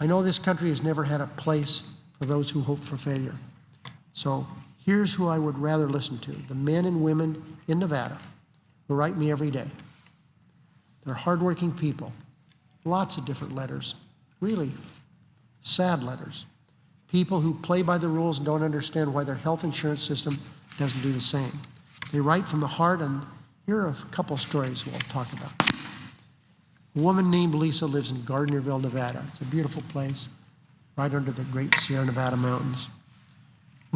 I know this country has never had a place for those who hope for failure. So here's who I would rather listen to, the men and women in Nevada who write me every day. They're hardworking people, lots of different letters, really sad letters. People who play by the rules and don't understand why their health insurance system doesn't do the same. They write from the heart, and here are a couple stories we'll talk about. A woman named Lisa lives in Gardnerville, Nevada. It's a beautiful place, right under the great Sierra Nevada mountains.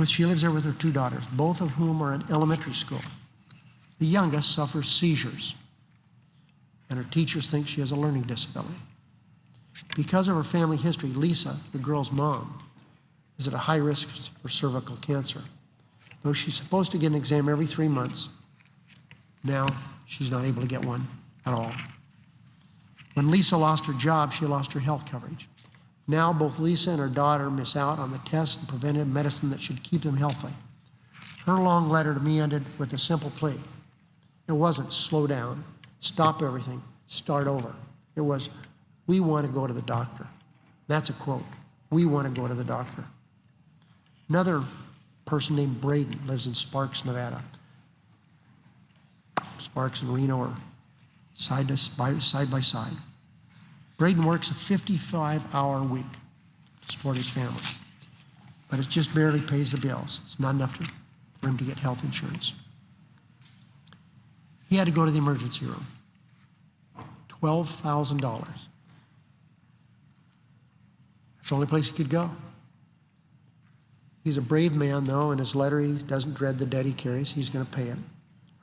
She lives there with her 2 daughters, both of whom are in elementary school. The youngest suffers seizures, and her teachers think she has a learning disability. Because of her family history, Lisa, the girl's mom, is at a high risk for cervical cancer. Though she's supposed to get an exam every 3 months, now she's not able to get one at all. When Lisa lost her job, she lost her health coverage. Now both Lisa and her daughter miss out on the tests and preventive medicine that should keep them healthy. Her long letter to me ended with a simple plea. It wasn't slow down, stop everything, start over. It was, we want to go to the doctor. That's a quote. We want to go to the doctor. Another person named Braden lives in Sparks, Nevada. Sparks and Reno are side by side. Braden works a 55-hour week to support his family, but it just barely pays the bills. It's not enough for him to get health insurance. He had to go to the emergency room. $12,000. That's the only place he could go. He's a brave man, though. In his letter, he doesn't dread the debt he carries. He's going to pay it,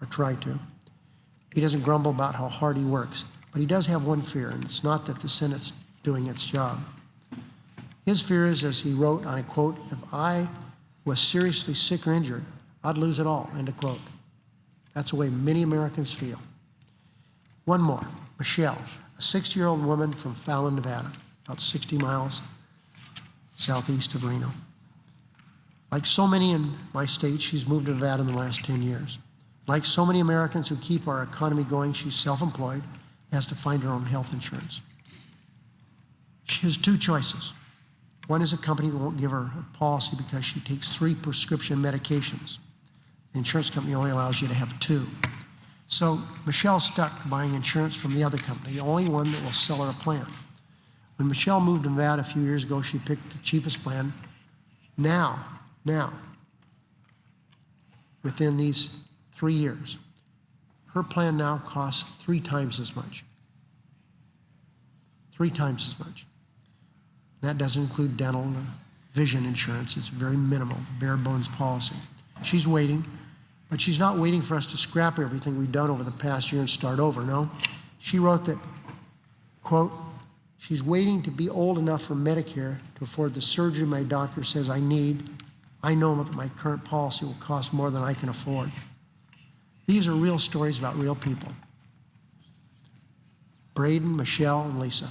or try to. He doesn't grumble about how hard he works, but he does have one fear, and it's not that the Senate's doing its job. His fear is, as he wrote, and I quote, if I was seriously sick or injured, I'd lose it all, end of quote. That's the way many Americans feel. One more, Michelle, a 60-year-old woman from Fallon, Nevada, about 60 miles southeast of Reno. Like so many in my state, she's moved to Nevada in the last 10 years. Like so many Americans who keep our economy going, she's self-employed and has to find her own health insurance. She has 2 choices. One is a company that won't give her a policy because she takes 3 prescription medications. The insurance company only allows you to have 2. So Michelle's stuck buying insurance from the other company, the only one that will sell her a plan. When Michelle moved to Nevada a few years ago, she picked the cheapest plan. Now, within these 3 years, her plan now costs 3 times as much. 3 times as much. That doesn't include dental or vision insurance. It's a very minimal, bare bones policy. She's waiting, but she's not waiting for us to scrap everything we've done over the past year and start over, no. She wrote that, quote, she's waiting to be old enough for Medicare to afford the surgery my doctor says I need. I know that my current policy will cost more than I can afford. These are real stories about real people. Braden, Michelle, and Lisa.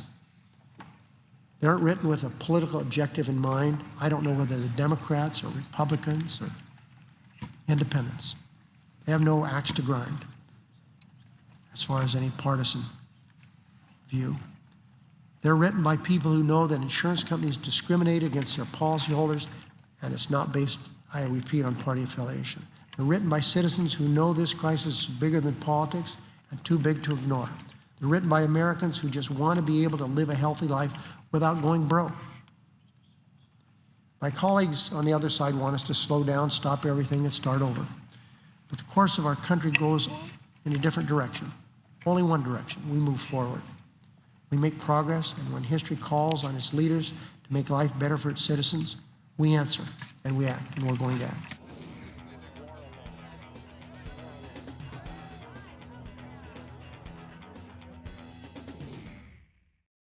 They aren't written with a political objective in mind. I don't know whether they're Democrats or Republicans or independents. They have no axe to grind as far as any partisan view. They're written by people who know that insurance companies discriminate against their policyholders, and it's not based, I repeat, on party affiliation. They're written by citizens who know this crisis is bigger than politics and too big to ignore. They're written by Americans who just want to be able to live a healthy life without going broke. My colleagues on the other side want us to slow down, stop everything, and start over. But the course of our country goes in a different direction. Only one direction. We move forward. We make progress, and when history calls on its leaders to make life better for its citizens, we answer, and we act, and we're going to act.